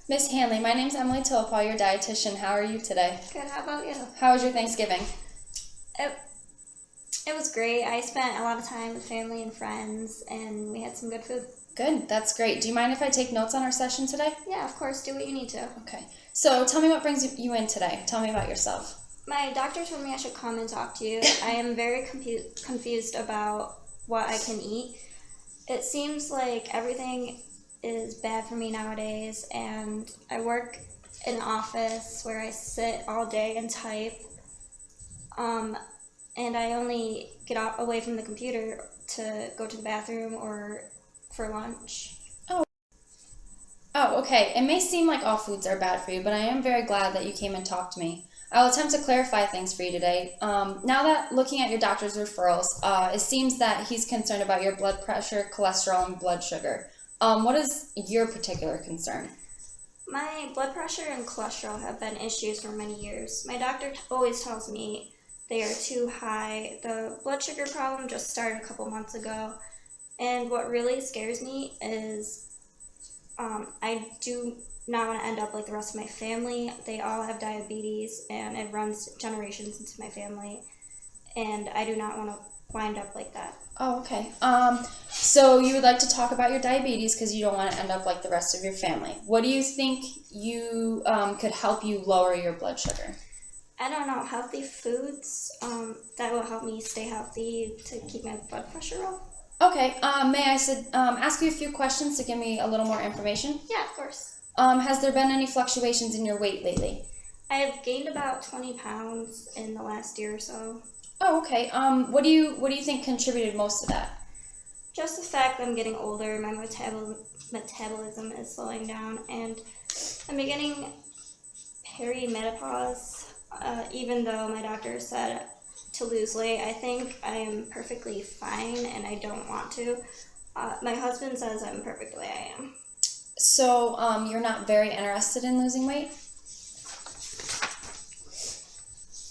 Miss Hanley, my name's Emily Tillpaw, your dietitian. How are you today? Good, how about you? How was your Thanksgiving? It, it was great. I spent a lot of time with family and friends, and we had some good food. Good, that's great. Do you mind if I take notes on our session today? Yeah, of course, do what you need to. Okay. So tell me what brings you in today. Tell me about yourself. My doctor told me I should come and talk to you. I am very confused about what I can eat. It seems like everything is bad for me nowadays, and I work in an office where I sit all day and type. And I only get away from the computer to go to the bathroom or for lunch. Oh, okay. It may seem like all foods are bad for you, but I am very glad that you came and talked to me. I'll attempt to clarify things for you today. Now that looking at your doctor's referrals, it seems that he's concerned about your blood pressure, cholesterol, and blood sugar. What is your particular concern? My blood pressure and cholesterol have been issues for many years. My doctor always tells me they are too high. The blood sugar problem just started a couple months ago. And what really scares me is I do not want to end up like the rest of my family. They all have diabetes, and it runs generations into my family. And I do not want to wind up like that. Oh, okay. So you would like to talk about your diabetes because you don't want to end up like the rest of your family. What do you think you could help you lower your blood sugar? I don't know, healthy foods that will help me stay healthy to keep my blood pressure low. Okay. May I ask you a few questions to give me a little more information? Yeah, of course. Has there been any fluctuations in your weight lately? I have gained about 20 pounds in the last year or so. Oh, okay. What do you think contributed most to that? Just the fact that I'm getting older, my metabolism is slowing down, and I'm beginning perimenopause. Even though my doctor said to lose weight, I think I am perfectly fine, and I don't want to. My husband says I'm perfect the way I am. So, you're not very interested in losing weight?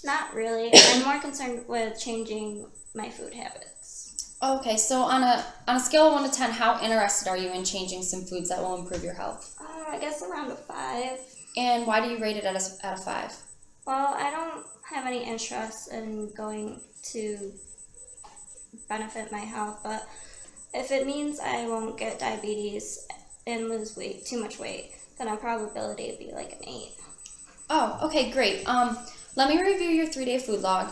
Not really. I'm more concerned with changing my food habits. Okay, so on a scale of 1 to 10, how interested are you in changing some foods that will improve your health? I guess around a 5. And why do you rate it at a 5? Well, I don't have any interest in going to benefit my health, but if it means I won't get diabetes and lose weight, too much weight, then our probability would be like an 8. Oh, okay, great. Let me review your 3-day food log.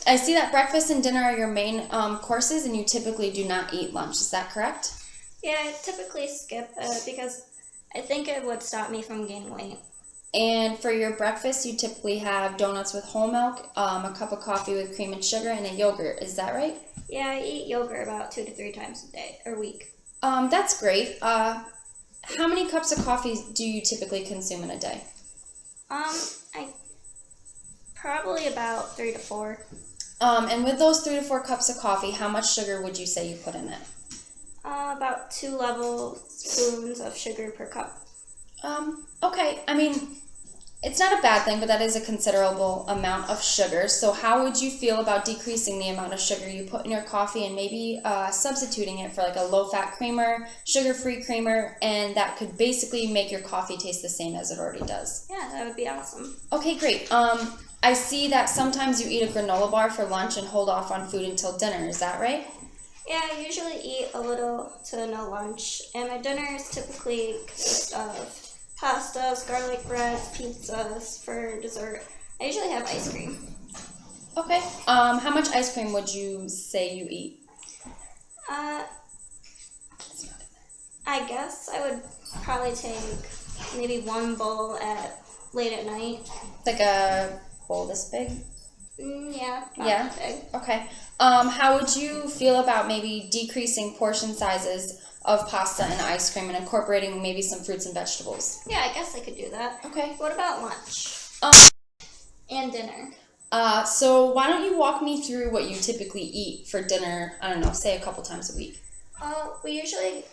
I see that breakfast and dinner are your main courses, and you typically do not eat lunch. Is that correct? Yeah, I typically skip it because I think it would stop me from gaining weight. And for your breakfast, you typically have donuts with whole milk, a cup of coffee with cream and sugar, and a yogurt. Is that right? Yeah, I eat yogurt about 2 to 3 times a day or week. That's great. How many cups of coffee do you typically consume in a day? I probably about 3 to 4. And with those 3 to 4 cups of coffee, how much sugar would you say you put in it? About 2 level spoons of sugar per cup. Okay. I mean, it's not a bad thing, but that is a considerable amount of sugar. So how would you feel about decreasing the amount of sugar you put in your coffee and maybe substituting it for like a low-fat creamer, sugar-free creamer, and that could basically make your coffee taste the same as it already does? Yeah, that would be awesome. Okay, great. I see that sometimes you eat a granola bar for lunch and hold off on food until dinner. Is that right? Yeah, I usually eat a little to no lunch, and my dinners typically consist of pastas, garlic breads, pizzas for dessert. I usually have ice cream. Okay. How much ice cream would you say you eat? I guess I would probably take maybe one bowl at late at night. Like a bowl this big? Yeah, not Yeah. that big. Okay. How would you feel about maybe decreasing portion sizes of pasta and ice cream and incorporating maybe some fruits and vegetables? Yeah, I guess I could do that. Okay. What about lunch? And dinner? So why don't you walk me through what you typically eat for dinner, I don't know, say a couple times a week? We usually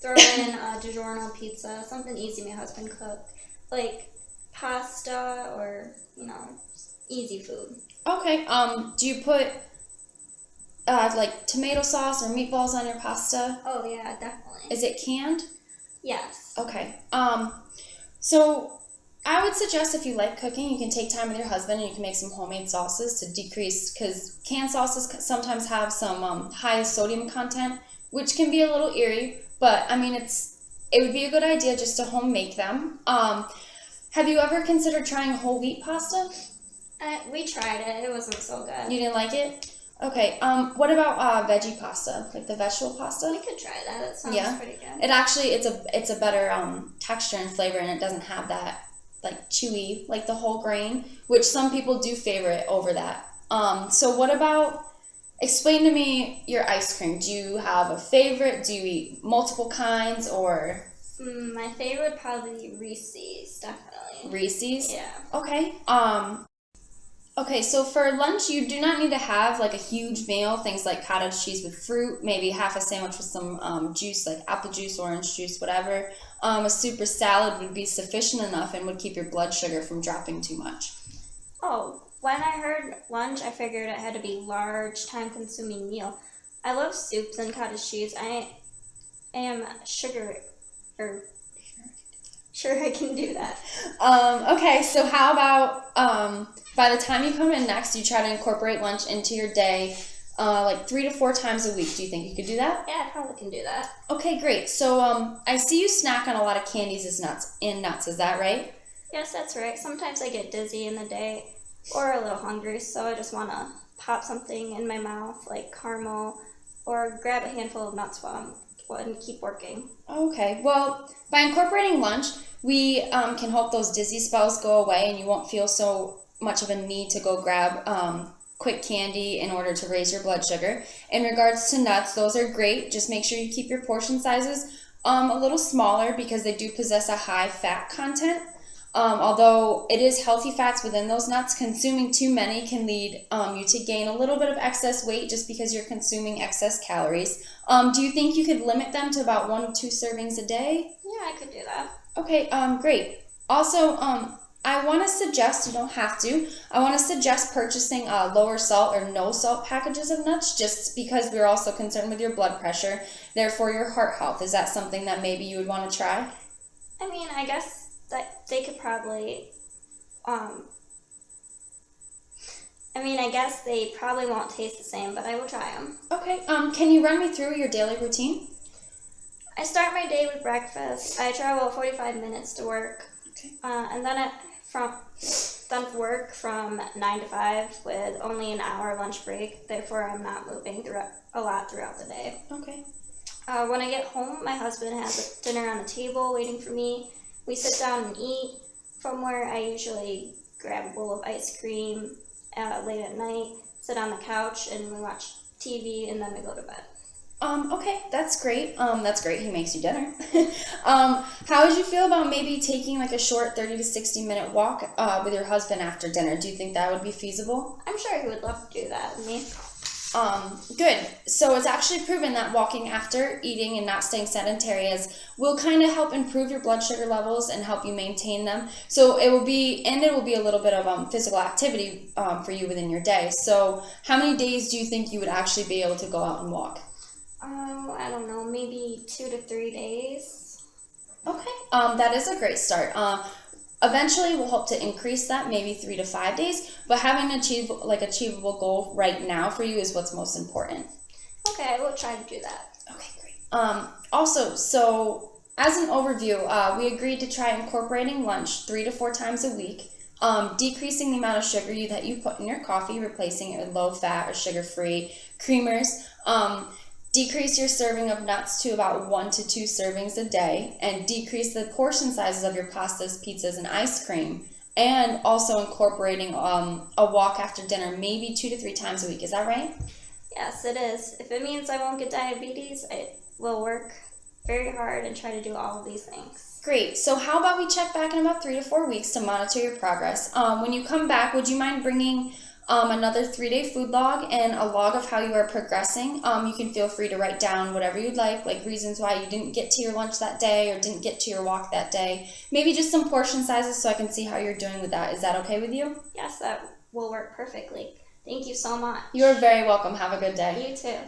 throw in a DiGiorno pizza, something easy my husband cooked, like pasta or, easy food. Okay. Do you put like tomato sauce or meatballs on your pasta? Oh yeah, definitely. Is it canned? Yes. Okay. So I would suggest if you like cooking, you can take time with your husband and you can make some homemade sauces to decrease, because canned sauces sometimes have some high sodium content, which can be a little eerie. But I mean, it would be a good idea just to home make them. Have you ever considered trying whole wheat pasta? We tried it. It wasn't so good. You didn't like it? Okay. What about veggie pasta, like the vegetable pasta? We could try that. It sounds Yeah. pretty good. It actually it's a better texture and flavor, and it doesn't have that like chewy like the whole grain, which some people do favor it over that. So what about, explain to me your ice cream. Do you have a favorite? Do you eat multiple kinds or My favorite would probably be Reese's, definitely. Reese's? Yeah. Okay. Okay, so for lunch, you do not need to have like a huge meal. Things like cottage cheese with fruit, maybe half a sandwich with some juice, like apple juice, orange juice, whatever. A soup or salad would be sufficient enough and would keep your blood sugar from dropping too much. Oh, when I heard lunch, I figured it had to be large, time-consuming meal. I love soups and cottage cheese. I am sure I can do that. Okay, so how about by the time you come in next, you try to incorporate lunch into your day, like 3 to 4 times a week. Do you think you could do that? Yeah, I probably can do that. Okay, great. So I see you snack on a lot of candies as nuts. Is that right? Yes, that's right. Sometimes I get dizzy in the day or a little hungry, so I just want to pop something in my mouth, like caramel, or grab a handful of nuts and keep working. Okay, well, by incorporating lunch, we can help those dizzy spells go away, and you won't feel so much of a need to go grab quick candy in order to raise your blood sugar. In regards to nuts, those are great. Just make sure you keep your portion sizes a little smaller because they do possess a high fat content. Although it is healthy fats within those nuts, consuming too many can lead you to gain a little bit of excess weight just because you're consuming excess calories. Do you think you could limit them to about 1 to 2 servings a day? Yeah, I could do that. Okay, great. Also, I want to suggest, you don't have to, I want to suggest purchasing lower salt or no salt packages of nuts just because we're also concerned with your blood pressure, therefore your heart health. Is that something that maybe you would want to try? I mean, I guess that they could probably, I guess they probably won't taste the same, but I will try them. Okay, can you run me through your daily routine? I start my day with breakfast. I travel 45 minutes to work. Okay. And then done work from 9 to 5 with only an hour lunch break. Therefore, I'm not moving a lot throughout the day. Okay. When I get home, my husband has dinner on the table waiting for me. We sit down and eat. From where I usually grab a bowl of ice cream late at night, sit on the couch, and we watch TV, and then we go to bed. Okay, that's great. That's great. He makes you dinner. How would you feel about maybe taking like a short 30 to 60-minute walk with your husband after dinner? Do you think that would be feasible? I'm sure he would love to do that with me. Good. So it's actually proven that walking after eating and not staying sedentary will kind of help improve your blood sugar levels and help you maintain them. So it will be a little bit of physical activity for you within your day. So how many days do you think you would actually be able to go out and walk? I don't know, maybe 2 to 3 days. Okay, that is a great start. Eventually, we'll hope to increase that, maybe 3 to 5 days. But having an achievable goal right now for you is what's most important. Okay, I will try to do that. Okay, great. Also, so as an overview, we agreed to try incorporating lunch 3 to 4 times a week, decreasing the amount of sugar that you put in your coffee, replacing it with low-fat or sugar-free creamers. Decrease your serving of nuts to about 1 to 2 servings a day, and decrease the portion sizes of your pastas, pizzas, and ice cream. And also incorporating a walk after dinner, maybe 2 to 3 times a week. Is that right? Yes, it is. If it means I won't get diabetes, I will work very hard and try to do all of these things. Great. So how about we check back in about 3 to 4 weeks to monitor your progress. When you come back, would you mind bringing another 3-day food log and a log of how you are progressing? You can feel free to write down whatever you'd like reasons why you didn't get to your lunch that day or didn't get to your walk that day. Maybe just some portion sizes so I can see how you're doing with that. Is that okay with you? Yes, that will work perfectly. Thank you so much. You're very welcome. Have a good day. You too.